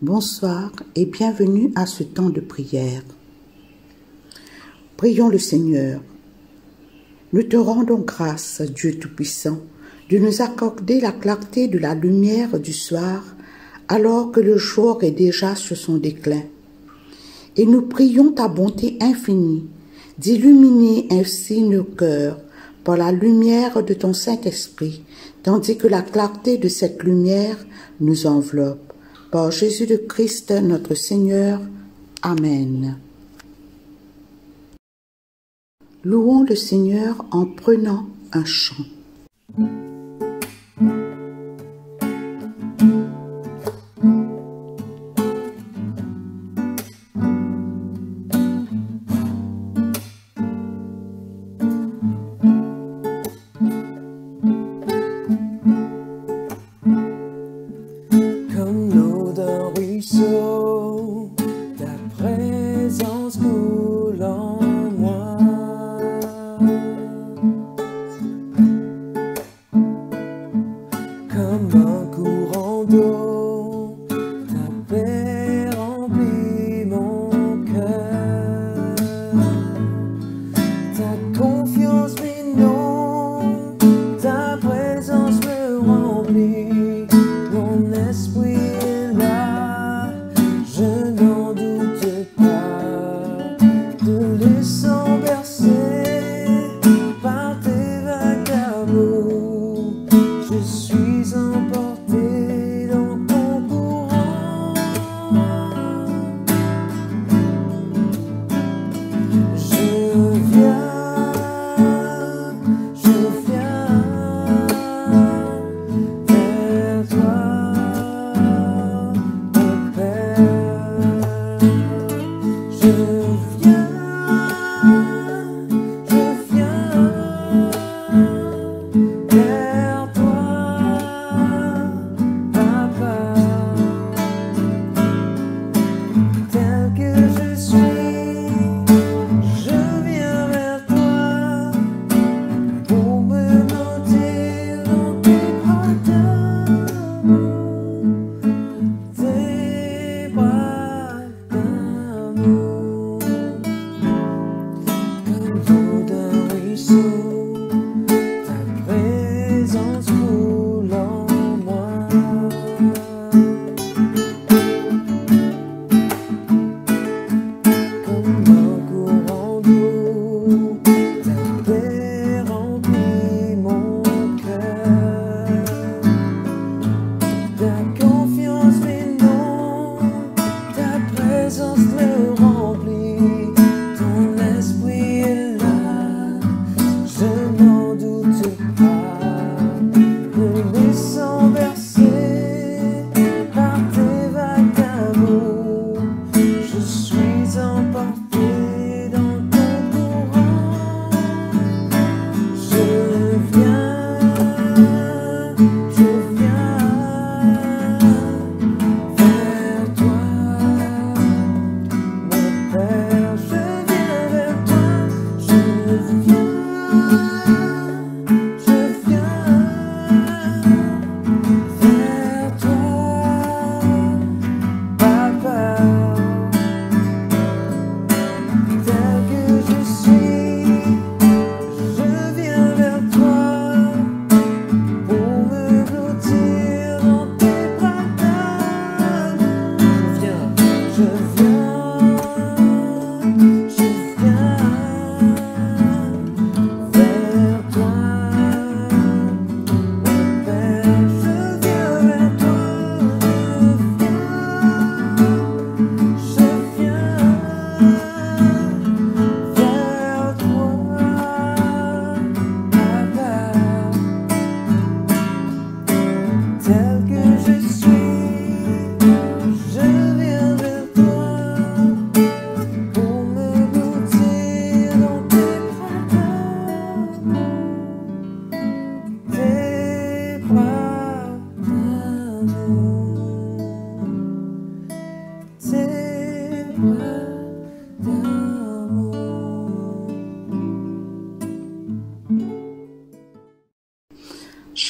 Bonsoir et bienvenue à ce temps de prière. Prions le Seigneur. Nous te rendons grâce, Dieu Tout-Puissant, de nous accorder la clarté de la lumière du soir, alors que le jour est déjà sur son déclin. Et nous prions ta bonté infinie, d'illuminer ainsi nos cœurs par la lumière de ton Saint-Esprit, tandis que la clarté de cette lumière nous enveloppe. Par Jésus le Christ, notre Seigneur. Amen. Louons le Seigneur en prenant un chant.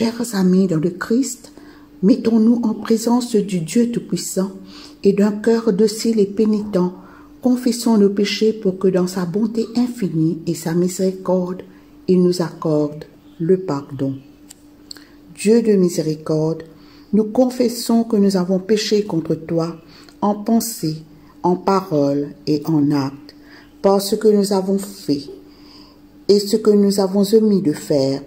Chers amis dans le Christ, mettons-nous en présence du Dieu Tout-Puissant et d'un cœur docile et pénitent, confessons nos péchés pour que dans sa bonté infinie et sa miséricorde, il nous accorde le pardon. Dieu de miséricorde, nous confessons que nous avons péché contre toi en pensée, en parole et en acte, par ce que nous avons fait et ce que nous avons omis de faire.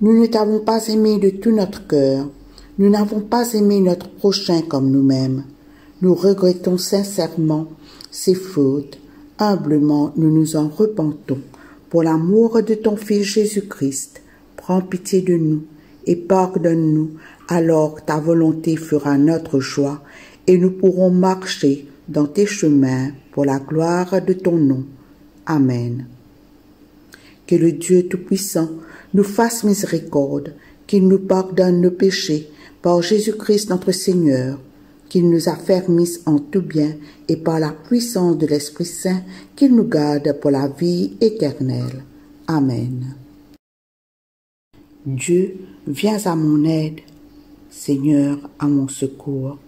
Nous ne t'avons pas aimé de tout notre cœur, nous n'avons pas aimé notre prochain comme nous-mêmes. Nous regrettons sincèrement ces fautes, humblement nous nous en repentons. Pour l'amour de ton Fils Jésus-Christ, prends pitié de nous et pardonne-nous, alors ta volonté fera notre joie et nous pourrons marcher dans tes chemins pour la gloire de ton nom. Amen. Que le Dieu Tout-Puissant nous fasse miséricorde, qu'il nous pardonne nos péchés par Jésus-Christ notre Seigneur, qu'il nous affermisse en tout bien et par la puissance de l'Esprit Saint, qu'il nous garde pour la vie éternelle. Amen. Dieu, viens à mon aide, Seigneur, à mon secours.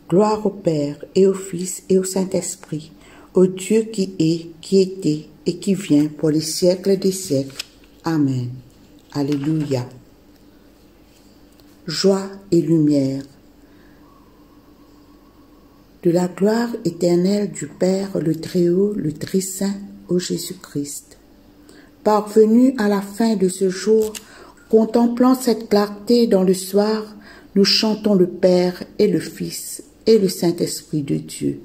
Gloire au Père et au Fils et au Saint-Esprit, au Dieu qui est, qui était et qui vient pour les siècles des siècles. Amen. Alléluia. Joie et lumière. De la gloire éternelle du Père, le Très-Haut, le Très-Saint, ô Jésus-Christ. Parvenus à la fin de ce jour, contemplant cette clarté dans le soir, nous chantons le Père et le Fils et le Saint-Esprit de Dieu.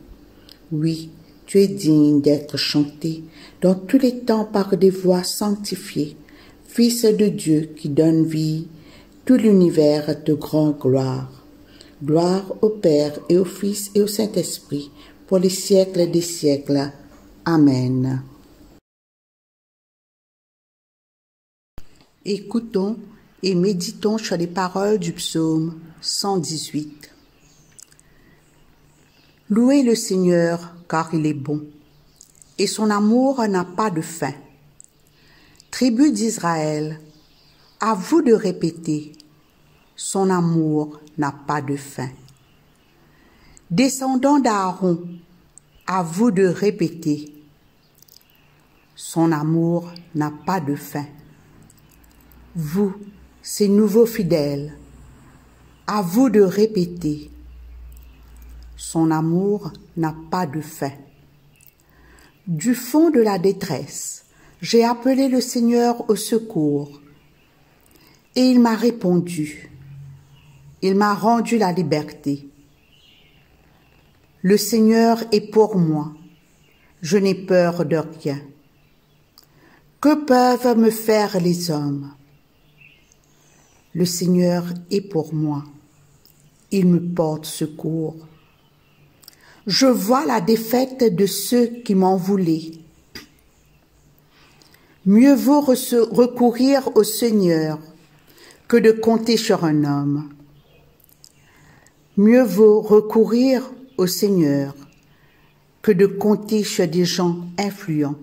Oui, tu es digne d'être chanté dans tous les temps par des voix sanctifiées, Fils de Dieu qui donne vie, tout l'univers te rend gloire. Gloire au Père et au Fils et au Saint-Esprit, pour les siècles des siècles. Amen. Écoutons et méditons sur les paroles du psaume 118. Louez le Seigneur, car il est bon, et son amour n'a pas de fin. Tribu d'Israël, à vous de répéter, son amour n'a pas de fin. Descendants d'Aaron, à vous de répéter, son amour n'a pas de fin. Vous, ces nouveaux fidèles, à vous de répéter, son amour n'a pas de fin. Du fond de la détresse, j'ai appelé le Seigneur au secours, et il m'a répondu. Il m'a rendu la liberté. Le Seigneur est pour moi. Je n'ai peur de rien. Que peuvent me faire les hommes? Le Seigneur est pour moi. Il me porte secours. Je vois la défaite de ceux qui m'en voulaient. Mieux vaut recourir au Seigneur que de compter sur un homme. Mieux vaut recourir au Seigneur que de compter sur des gens influents.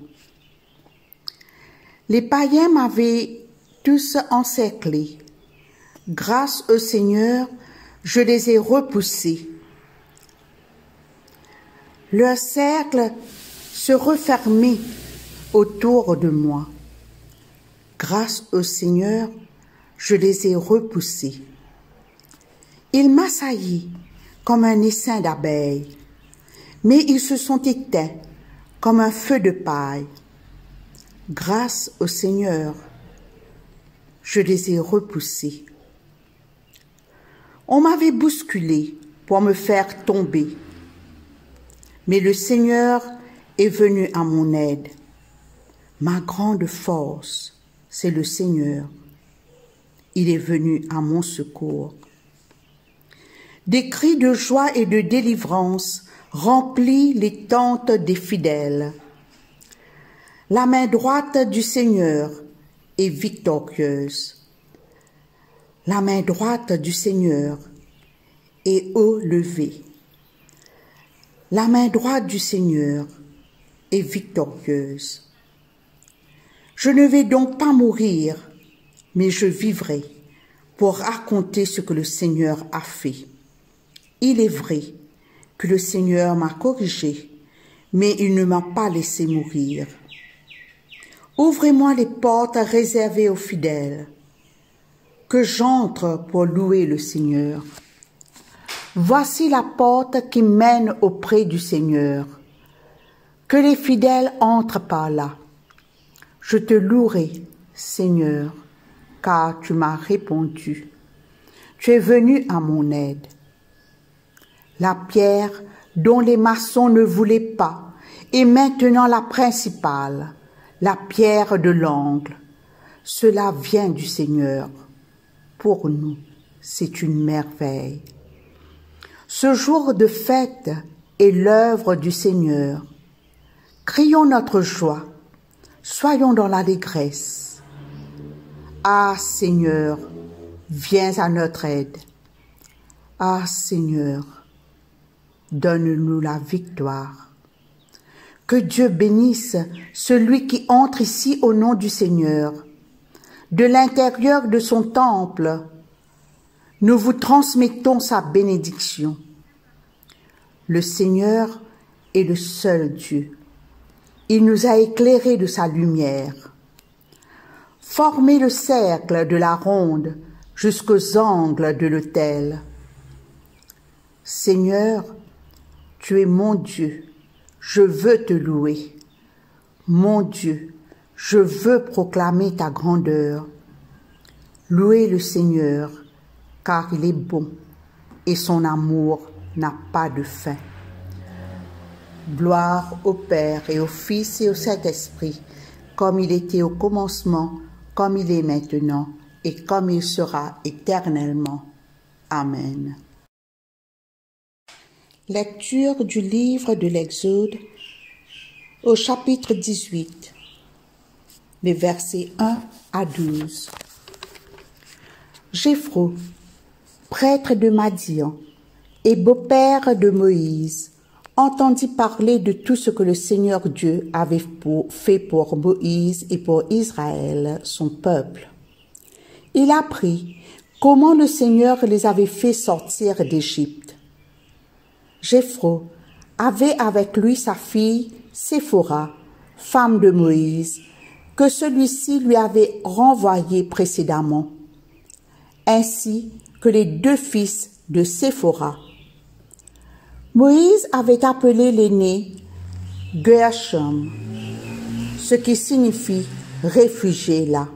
Les païens m'avaient tous encerclé. Grâce au Seigneur, je les ai repoussés. Leur cercle se refermait autour de moi. Grâce au Seigneur, je les ai repoussés. Ils m'assaillaient comme un essaim d'abeilles, mais ils se sont éteints comme un feu de paille. Grâce au Seigneur, je les ai repoussés. On m'avait bousculé pour me faire tomber, mais le Seigneur est venu à mon aide. Ma grande force, c'est le Seigneur. Il est venu à mon secours. Des cris de joie et de délivrance remplissent les tentes des fidèles. La main droite du Seigneur est victorieuse. La main droite du Seigneur est haut levée. La main droite du Seigneur est victorieuse. Je ne vais donc pas mourir, mais je vivrai, pour raconter ce que le Seigneur a fait. Il est vrai que le Seigneur m'a corrigé, mais il ne m'a pas laissé mourir. Ouvrez-moi les portes réservées aux fidèles, que j'entre pour louer le Seigneur. Voici la porte qui mène auprès du Seigneur. Que les fidèles entrent par là. Je te louerai, Seigneur, car tu m'as répondu. Tu es venu à mon aide. La pierre dont les maçons ne voulaient pas est maintenant la principale, la pierre de l'angle. Cela vient du Seigneur. Pour nous, c'est une merveille. Ce jour de fête est l'œuvre du Seigneur. Crions notre joie, soyons dans l'allégresse. Ah Seigneur, viens à notre aide. Ah Seigneur, donne-nous la victoire. Que Dieu bénisse celui qui entre ici au nom du Seigneur. De l'intérieur de son temple, nous vous transmettons sa bénédiction. Le Seigneur est le seul Dieu. Il nous a éclairés de sa lumière. Formez le cercle de la ronde jusqu'aux angles de l'autel. Seigneur, tu es mon Dieu, je veux te louer. Mon Dieu, je veux proclamer ta grandeur. Louez le Seigneur, car il est bon et son amour n'a pas de fin. Gloire au Père et au Fils et au Saint-Esprit, comme il était au commencement, comme il est maintenant et comme il sera éternellement. Amen. Lecture du livre de l'Exode au chapitre 18, les versets 1 à 12. Jéphro, prêtre de Madian et beau-père de Moïse, entendit parler de tout ce que le Seigneur Dieu avait fait pour Moïse et pour Israël, son peuple. Il apprit comment le Seigneur les avait fait sortir d'Égypte. Jéphro avait avec lui sa fille Séphora, femme de Moïse, que celui-ci lui avait renvoyée précédemment, ainsi que les 2 fils de Séphora. Moïse avait appelé l'aîné Gershom, ce qui signifie réfugié là,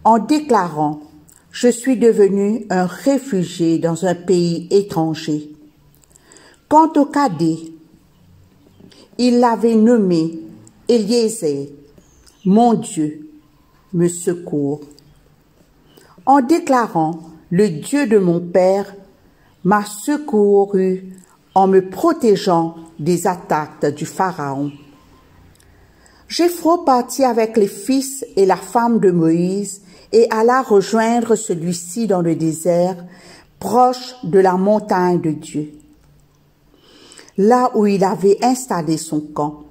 en déclarant « Je suis devenu un réfugié dans un pays étranger ». Quant au cadet, il l'avait nommé Eliezer, « Mon Dieu me secourt ». En déclarant « Le Dieu de mon père m'a secouru en me protégeant des attaques du Pharaon. » Jéphro partit avec les fils et la femme de Moïse et alla rejoindre celui-ci dans le désert, proche de la montagne de Dieu, là où il avait installé son camp.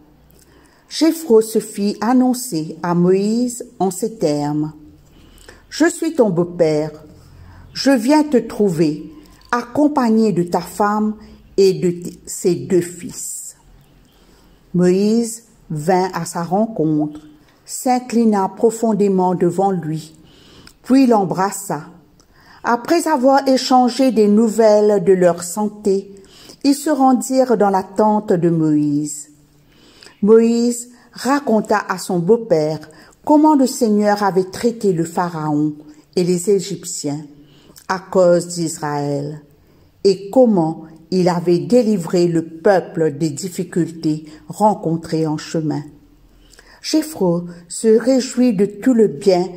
Jéphro se fit annoncer à Moïse en ces termes. « Je suis ton beau-père, je viens te trouver, accompagné de ta femme et de ses 2 fils. » Moïse vint à sa rencontre, s'inclina profondément devant lui, puis l'embrassa. Après avoir échangé des nouvelles de leur santé, ils se rendirent dans la tente de Moïse. Moïse raconta à son beau-père comment le Seigneur avait traité le Pharaon et les Égyptiens à cause d'Israël, et comment il avait délivré le peuple des difficultés rencontrées en chemin. Jéphro se réjouit de tout le bien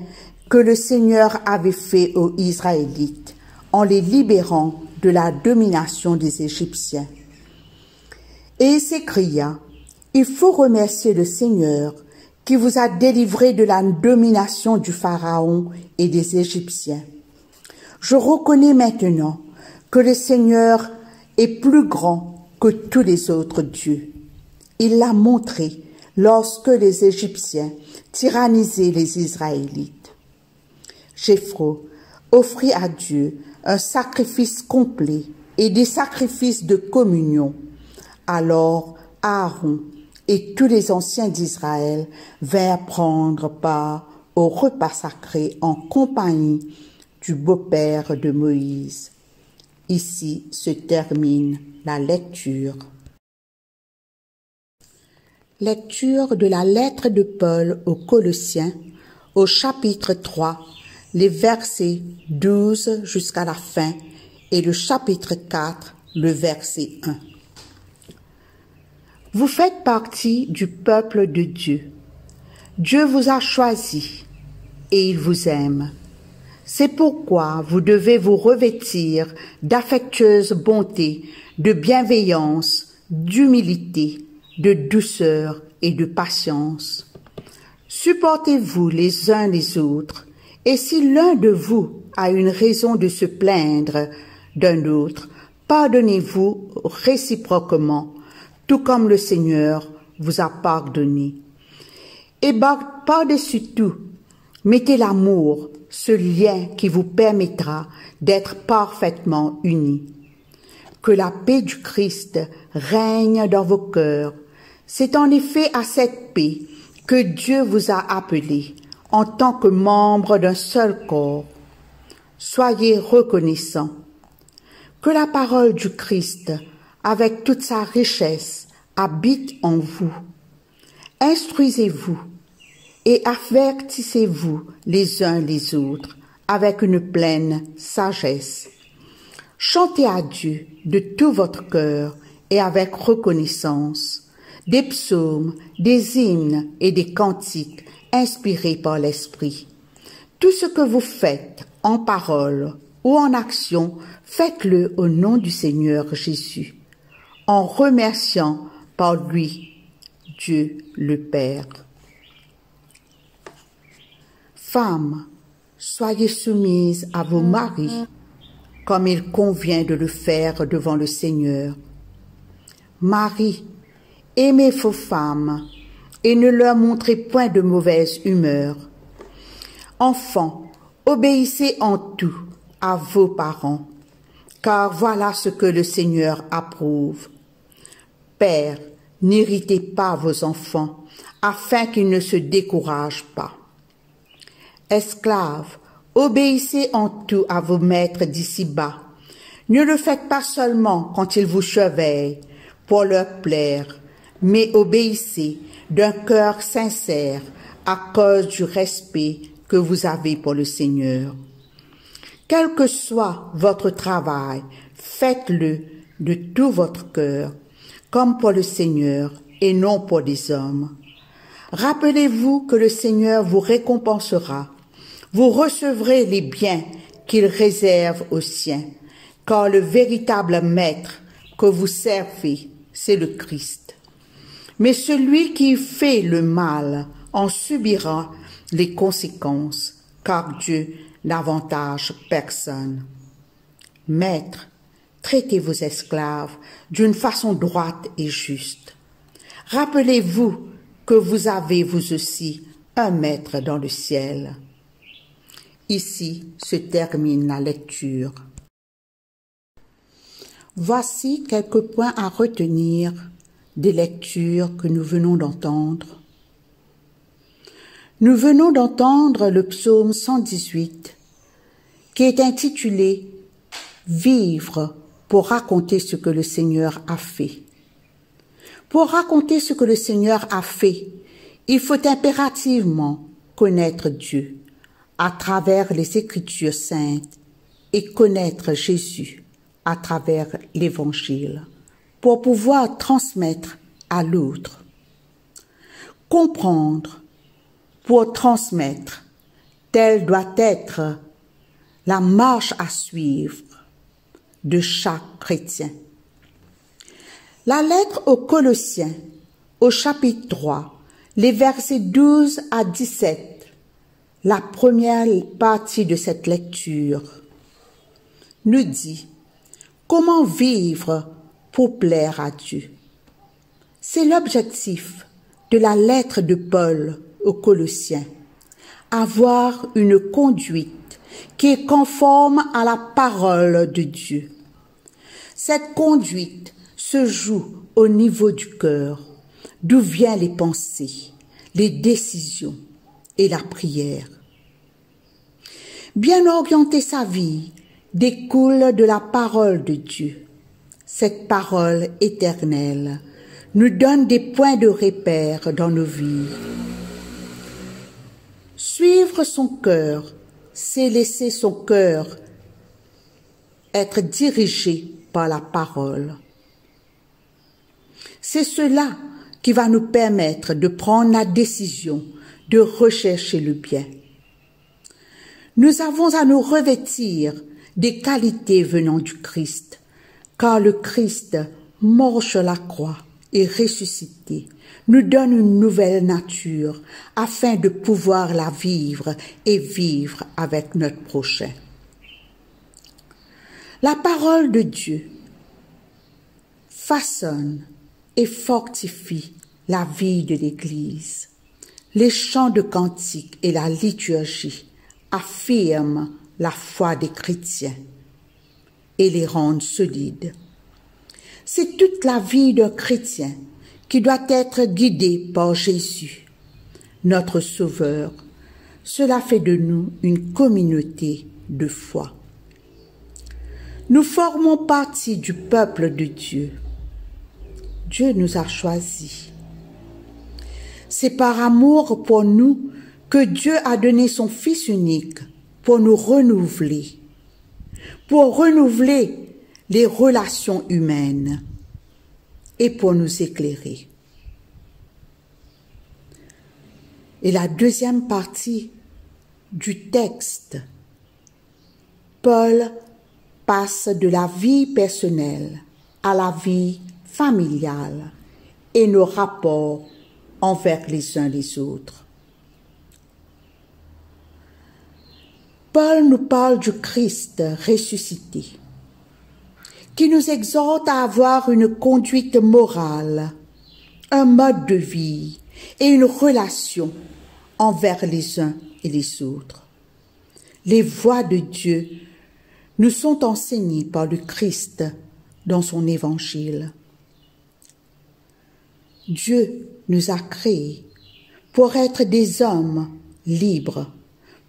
que le Seigneur avait fait aux Israélites en les libérant de la domination des Égyptiens. Et il s'écria, « Il faut remercier le Seigneur qui vous a délivré de la domination du Pharaon et des Égyptiens. Je reconnais maintenant que le Seigneur est plus grand que tous les autres dieux. Il l'a montré lorsque les Égyptiens tyrannisaient les Israélites. » Jéphro offrit à Dieu un sacrifice complet et des sacrifices de communion. Alors Aaron et tous les anciens d'Israël vinrent prendre part au repas sacré en compagnie du beau-père de Moïse. Ici se termine la lecture. Lecture de la lettre de Paul aux Colossiens, au chapitre 3, les versets 12 jusqu'à la fin, et le chapitre 4, le verset 1. Vous faites partie du peuple de Dieu. Dieu vous a choisi et il vous aime. C'est pourquoi vous devez vous revêtir d'affectueuse bonté, de bienveillance, d'humilité, de douceur et de patience. Supportez-vous les uns les autres, et si l'un de vous a une raison de se plaindre d'un autre, pardonnez-vous réciproquement, tout comme le Seigneur vous a pardonné. Et par-dessus tout, mettez l'amour, ce lien qui vous permettra d'être parfaitement unis. Que la paix du Christ règne dans vos cœurs. C'est en effet à cette paix que Dieu vous a appelés en tant que membres d'un seul corps. Soyez reconnaissants. Que la parole du Christ, avec toute sa richesse, habite en vous. Instruisez-vous et avertissez-vous les uns les autres avec une pleine sagesse. Chantez à Dieu de tout votre cœur et avec reconnaissance, des psaumes, des hymnes et des cantiques inspirés par l'Esprit. Tout ce que vous faites en parole ou en action, faites-le au nom du Seigneur Jésus, en remerciant par lui Dieu le Père. Femmes, soyez soumises à vos maris, comme il convient de le faire devant le Seigneur. Maris, aimez vos femmes et ne leur montrez point de mauvaise humeur. Enfants, obéissez en tout à vos parents, car voilà ce que le Seigneur approuve. Pères, n'irritez pas vos enfants, afin qu'ils ne se découragent pas. Esclaves, obéissez en tout à vos maîtres d'ici-bas. Ne le faites pas seulement quand ils vous surveillent pour leur plaire, mais obéissez d'un cœur sincère à cause du respect que vous avez pour le Seigneur. Quel que soit votre travail, faites-le de tout votre cœur, comme pour le Seigneur et non pour des hommes. Rappelez-vous que le Seigneur vous récompensera. Vous recevrez les biens qu'il réserve aux siens, car le véritable maître que vous servez, c'est le Christ. Mais celui qui fait le mal en subira les conséquences, car Dieu n'avantage personne. Maître, traitez vos esclaves d'une façon droite et juste. Rappelez-vous que vous avez vous aussi un maître dans le ciel. Ici se termine la lecture. Voici quelques points à retenir des lectures que nous venons d'entendre. Nous venons d'entendre le psaume 118 qui est intitulé « Vivre pour raconter ce que le Seigneur a fait ». Pour raconter ce que le Seigneur a fait, il faut impérativement connaître Dieu à travers les Écritures saintes et connaître Jésus à travers l'Évangile pour pouvoir transmettre à l'autre. Comprendre pour transmettre, telle doit être la marche à suivre de chaque chrétien. La lettre aux Colossiens, au chapitre 3, les versets 12 à 17, la première partie de cette lecture, nous dit comment vivre pour plaire à Dieu. C'est l'objectif de la lettre de Paul aux Colossiens, avoir une conduite qui est conforme à la parole de Dieu. Cette conduite se joue au niveau du cœur, d'où viennent les pensées, les décisions et la prière. Bien orienter sa vie découle de la parole de Dieu. Cette parole éternelle nous donne des points de repère dans nos vies. Suivre son cœur, c'est laisser son cœur être dirigé par la parole. C'est cela qui va nous permettre de prendre la décision de rechercher le bien. Nous avons à nous revêtir des qualités venant du Christ, car le Christ, mort sur la croix et ressuscité, nous donne une nouvelle nature afin de pouvoir la vivre et vivre avec notre prochain. La parole de Dieu façonne et fortifie la vie de l'Église. Les chants de cantiques et la liturgie affirment la foi des chrétiens et les rendent solides. C'est toute la vie d'un chrétien qui doit être guidée par Jésus, notre Sauveur. Cela fait de nous une communauté de foi. Nous formons partie du peuple de Dieu. Dieu nous a choisis. C'est par amour pour nous que Dieu a donné son Fils unique pour nous renouveler, les relations humaines et pour nous éclairer. Et la deuxième partie du texte, Paul passe de la vie personnelle à la vie familiale et nos rapports envers les uns les autres. Paul nous parle du Christ ressuscité, qui nous exhorte à avoir une conduite morale, un mode de vie et une relation envers les uns et les autres. Les voies de Dieu nous sont enseignées par le Christ dans son évangile. Dieu nous a créés pour être des hommes libres,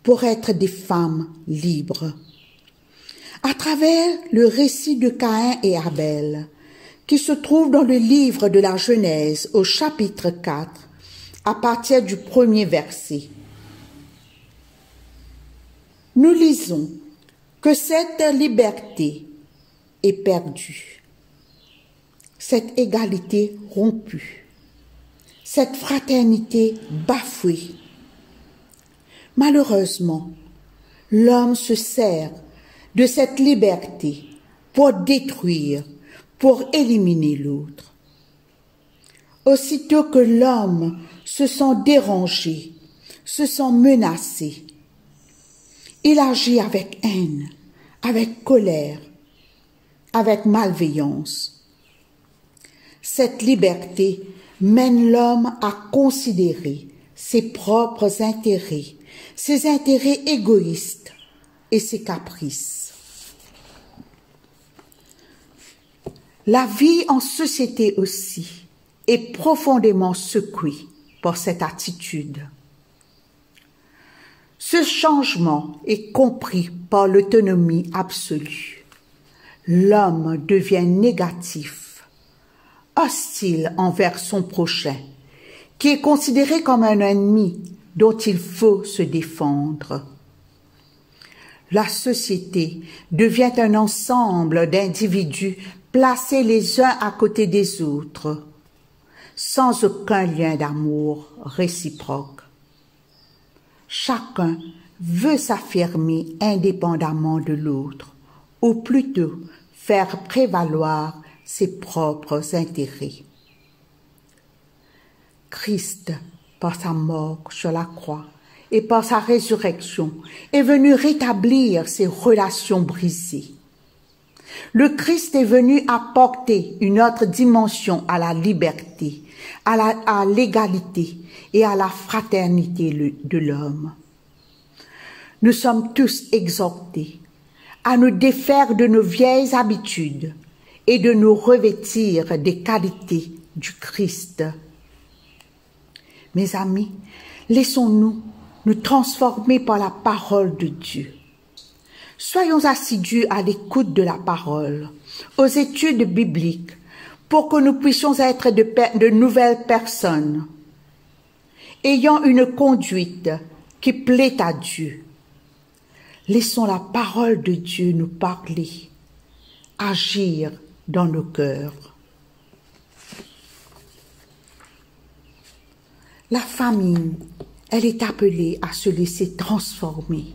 pour être des femmes libres. À travers le récit de Caïn et Abel, qui se trouve dans le livre de la Genèse au chapitre 4, à partir du 1er verset, nous lisons que cette liberté est perdue, cette égalité rompue, cette fraternité bafouée. Malheureusement, l'homme se sert de cette liberté pour détruire, pour éliminer l'autre. Aussitôt que l'homme se sent dérangé, se sent menacé, il agit avec haine, avec colère, avec malveillance. Cette liberté mène l'homme à considérer ses propres intérêts, ses intérêts égoïstes et ses caprices. La vie en société aussi est profondément secouée par cette attitude. Ce changement est compris par l'autonomie absolue. L'homme devient négatif, hostile envers son prochain, qui est considéré comme un ennemi dont il faut se défendre. La société devient un ensemble d'individus placés les uns à côté des autres, sans aucun lien d'amour réciproque. Chacun veut s'affirmer indépendamment de l'autre, ou plutôt faire prévaloir ses propres intérêts. Christ, par sa mort sur la croix et par sa résurrection, est venu rétablir ces relations brisées. Le Christ est venu apporter une autre dimension à la liberté, à l'égalité et à la fraternité de l'homme. nous sommes tous exhortés à nous défaire de nos vieilles habitudes et de nous revêtir des qualités du Christ. Mes amis, laissons-nous nous transformer par la parole de Dieu. Soyons assidus à l'écoute de la parole, aux études bibliques, pour que nous puissions être de nouvelles personnes, ayant une conduite qui plaît à Dieu. Laissons la parole de Dieu nous parler, agir dans nos cœurs. La famille, elle est appelée à se laisser transformer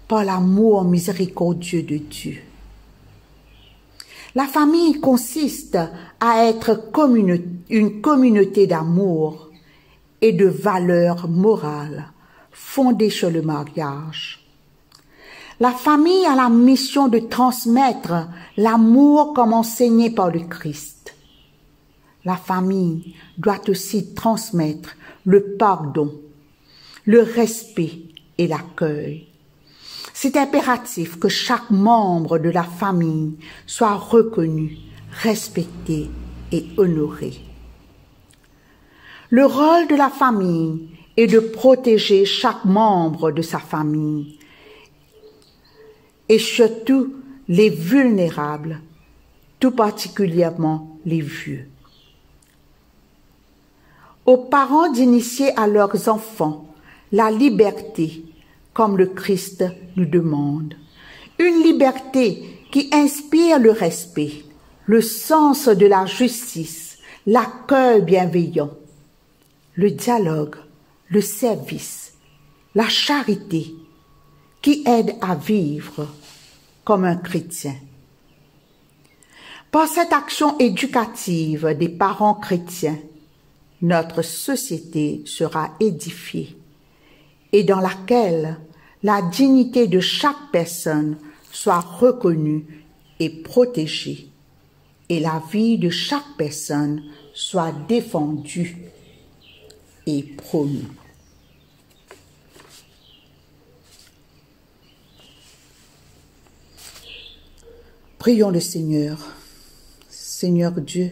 par l'amour miséricordieux de Dieu. La famille consiste à être une communauté d'amour et de valeurs morales fondées sur le mariage. La famille a la mission de transmettre l'amour comme enseigné par le Christ. La famille doit aussi transmettre le pardon, le respect et l'accueil. C'est impératif que chaque membre de la famille soit reconnu, respecté et honoré. Le rôle de la famille est de protéger chaque membre de sa famille et surtout les vulnérables, tout particulièrement les vieux. Aux parents d'initier à leurs enfants la liberté, comme le Christ nous demande. Une liberté qui inspire le respect, le sens de la justice, l'accueil bienveillant, le dialogue, le service, la charité, qui aide à vivre comme un chrétien. Par cette action éducative des parents chrétiens, notre société sera édifiée et dans laquelle la dignité de chaque personne soit reconnue et protégée et la vie de chaque personne soit défendue et promue. Prions le Seigneur. Seigneur Dieu,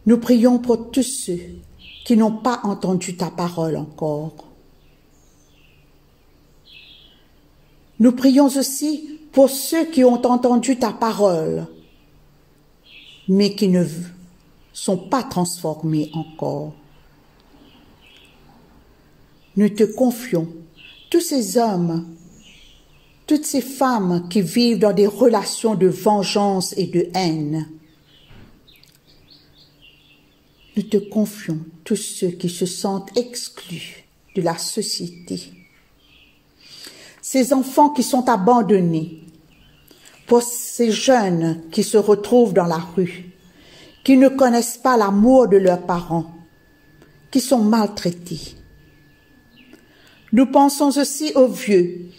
nous prions pour tous ceux qui n'ont pas entendu ta parole encore. Nous prions aussi pour ceux qui ont entendu ta parole, mais qui ne sont pas transformés encore. Nous te confions tous ces hommes, toutes ces femmes qui vivent dans des relations de vengeance et de haine. Nous te confions tous ceux qui se sentent exclus de la société. Ces enfants qui sont abandonnés, pour ces jeunes qui se retrouvent dans la rue, qui ne connaissent pas l'amour de leurs parents, qui sont maltraités. Nous pensons aussi aux vieux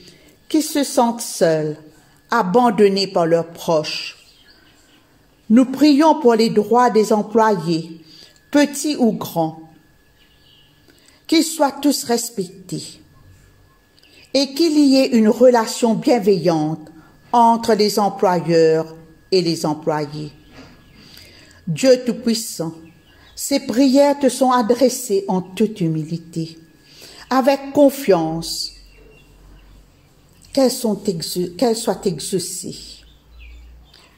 qui se sentent seuls, abandonnés par leurs proches. Nous prions pour les droits des employés, petits ou grands, qu'ils soient tous respectés et qu'il y ait une relation bienveillante entre les employeurs et les employés. Dieu Tout-Puissant, ces prières te sont adressées en toute humilité, avec confiance, qu'elles soient exaucées.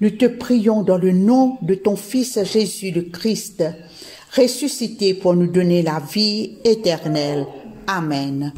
Nous te prions dans le nom de ton Fils Jésus le Christ, ressuscité pour nous donner la vie éternelle. Amen.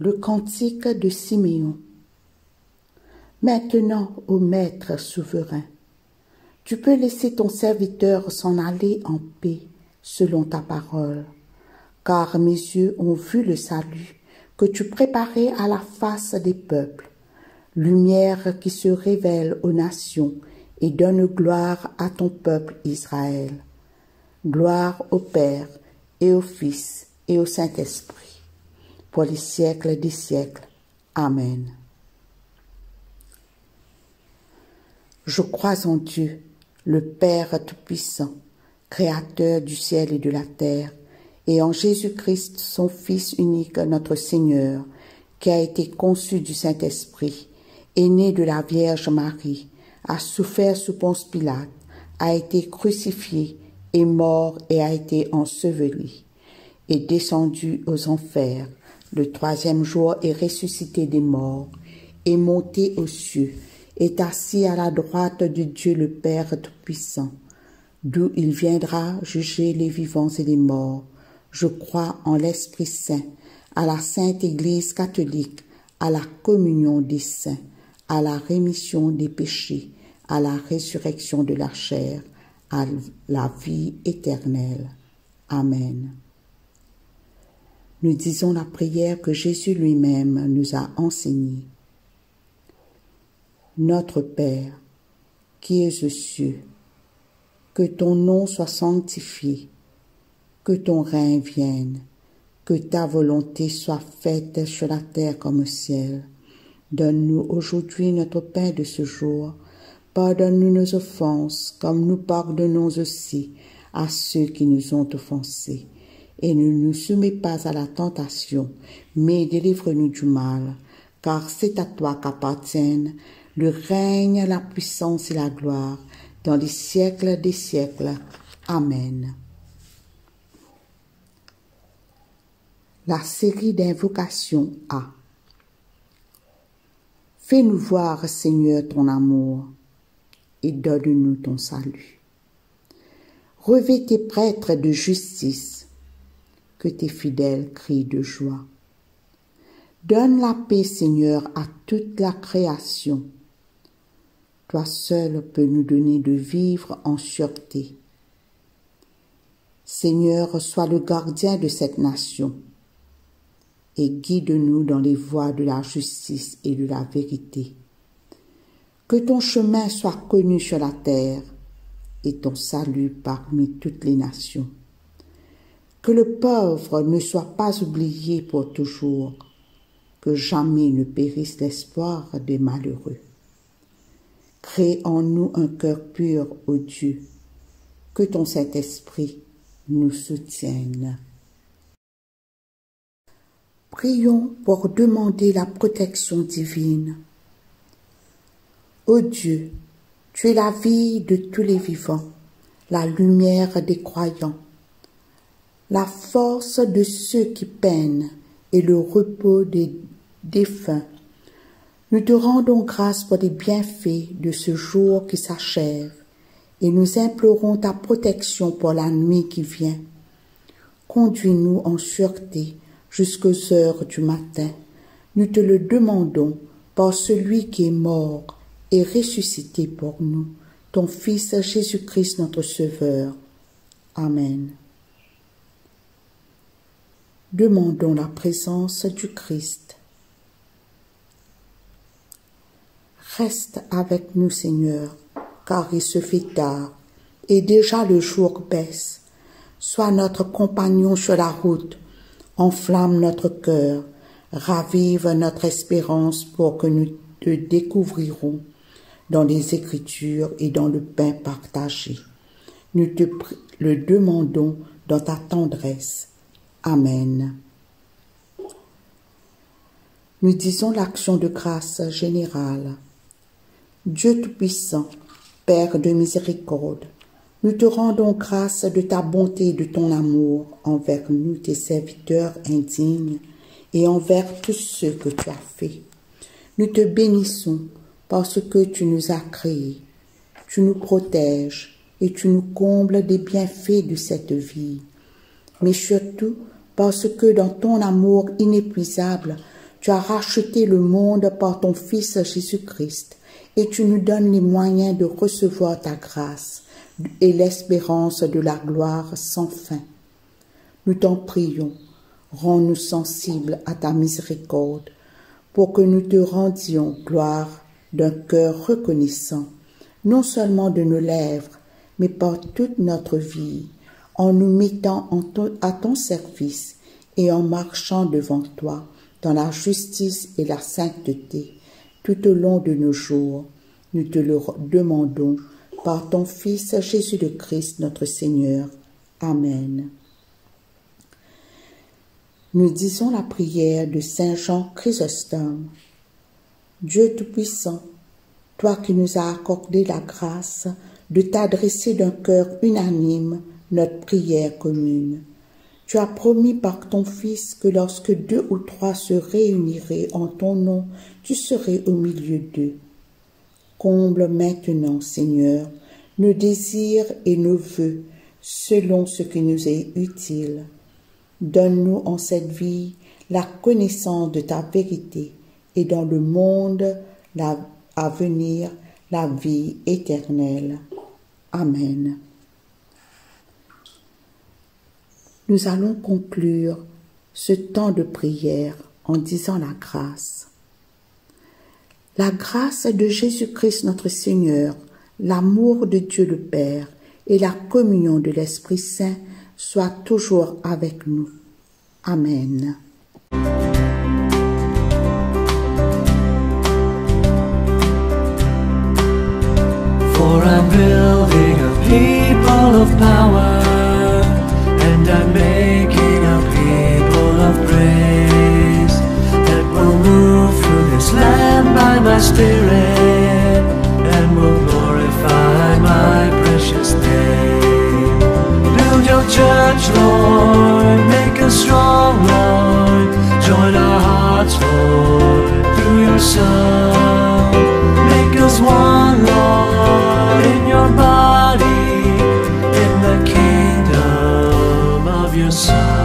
Le cantique de Siméon. Maintenant, ô Maître souverain, tu peux laisser ton serviteur s'en aller en paix selon ta parole, car mes yeux ont vu le salut que tu préparais à la face des peuples, lumière qui se révèle aux nations et donne gloire à ton peuple Israël. Gloire au Père et au Fils et au Saint-Esprit, pour les siècles des siècles. Amen. Je crois en Dieu, le Père Tout-Puissant, Créateur du ciel et de la terre, et en Jésus-Christ, son Fils unique, notre Seigneur, qui a été conçu du Saint-Esprit, est né de la Vierge Marie, a souffert sous Ponce Pilate, a été crucifié, est mort et a été enseveli, est descendu aux enfers, le troisième jour est ressuscité des morts, est monté aux cieux, est assis à la droite de Dieu le Père Tout-Puissant, d'où il viendra juger les vivants et les morts. Je crois en l'Esprit Saint, à la Sainte Église catholique, à la communion des saints, à la rémission des péchés, à la résurrection de la chair, à la vie éternelle. Amen. Nous disons la prière que Jésus lui-même nous a enseignée. Notre Père, qui es aux cieux, que ton nom soit sanctifié, que ton règne vienne, que ta volonté soit faite sur la terre comme au ciel. Donne-nous aujourd'hui notre pain de ce jour. Pardonne-nous nos offenses, comme nous pardonnons aussi à ceux qui nous ont offensés. Et ne nous soumets pas à la tentation, mais délivre-nous du mal, car c'est à toi qu'appartiennent le règne, la puissance et la gloire, dans les siècles des siècles. Amen. La série d'invocations A. Fais-nous voir, Seigneur, ton amour, et donne-nous ton salut. Revêt tes prêtres de justice, que tes fidèles crient de joie. Donne la paix, Seigneur, à toute la création. Toi seul peux nous donner de vivre en sûreté. Seigneur, sois le gardien de cette nation et guide-nous dans les voies de la justice et de la vérité. Que ton chemin soit connu sur la terre et ton salut parmi toutes les nations. Que le pauvre ne soit pas oublié pour toujours, que jamais ne périsse l'espoir des malheureux. Crée en nous un cœur pur, ô Dieu, que ton Saint-Esprit nous soutienne. Prions pour demander la protection divine. Ô Dieu, tu es la vie de tous les vivants, la lumière des croyants, la force de ceux qui peinent et le repos des défunts. Nous te rendons grâce pour les bienfaits de ce jour qui s'achève et nous implorons ta protection pour la nuit qui vient. Conduis-nous en sûreté jusqu'aux heures du matin. Nous te le demandons par celui qui est mort et ressuscité pour nous, ton Fils Jésus-Christ notre Sauveur. Amen. Demandons la présence du Christ. Reste avec nous, Seigneur, car il se fait tard, et déjà le jour baisse. Sois notre compagnon sur la route, enflamme notre cœur, ravive notre espérance pour que nous te découvrirons dans les Écritures et dans le pain partagé. Nous te le demandons dans ta tendresse. Amen. Nous disons l'action de grâce générale. Dieu Tout-Puissant, Père de miséricorde, nous te rendons grâce de ta bonté et de ton amour envers nous, tes serviteurs indignes, et envers tous ceux que tu as faits. Nous te bénissons parce que tu nous as créés, tu nous protèges et tu nous combles des bienfaits de cette vie. Mais surtout parce que dans ton amour inépuisable, Tu as racheté le monde par ton Fils Jésus-Christ et tu nous donnes les moyens de recevoir ta grâce et l'espérance de la gloire sans fin. Nous t'en prions, rends-nous sensibles à ta miséricorde pour que nous te rendions gloire d'un cœur reconnaissant, non seulement de nos lèvres, mais par toute notre vie, en nous mettant à ton service et en marchant devant toi dans la justice et la sainteté tout au long de nos jours. Nous te le demandons par ton Fils Jésus le Christ notre Seigneur. Amen. Nous disons la prière de Saint Jean Chrysostome. Dieu Tout-Puissant, toi qui nous as accordé la grâce de t'adresser d'un cœur unanime notre prière commune. Tu as promis par ton Fils que lorsque 2 ou 3 se réuniraient en ton nom, tu serais au milieu d'eux. Comble maintenant, Seigneur, nos désirs et nos vœux selon ce qui nous est utile. Donne-nous en cette vie la connaissance de ta vérité et dans le monde à venir la vie éternelle. Amen. Nous allons conclure ce temps de prière en disant la grâce. La grâce de Jésus-Christ notre Seigneur, l'amour de Dieu le Père et la communion de l'Esprit Saint soient toujours avec nous. Amen. For I'm building a people of power, and I'm making a people of praise that will move through this land by my Spirit and will glorify my precious name. Build your church, Lord, make us strong, Lord. Join our hearts, Lord, through your Son. Make us one, Lord, in your body, in the kingdom of your Son.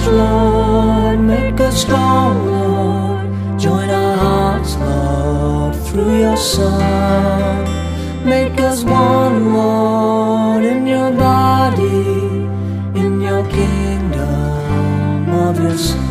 Lord, make us strong, Lord. Join our hearts, Lord, through your Son. Make us one, Lord, in your body, in your kingdom of your Son.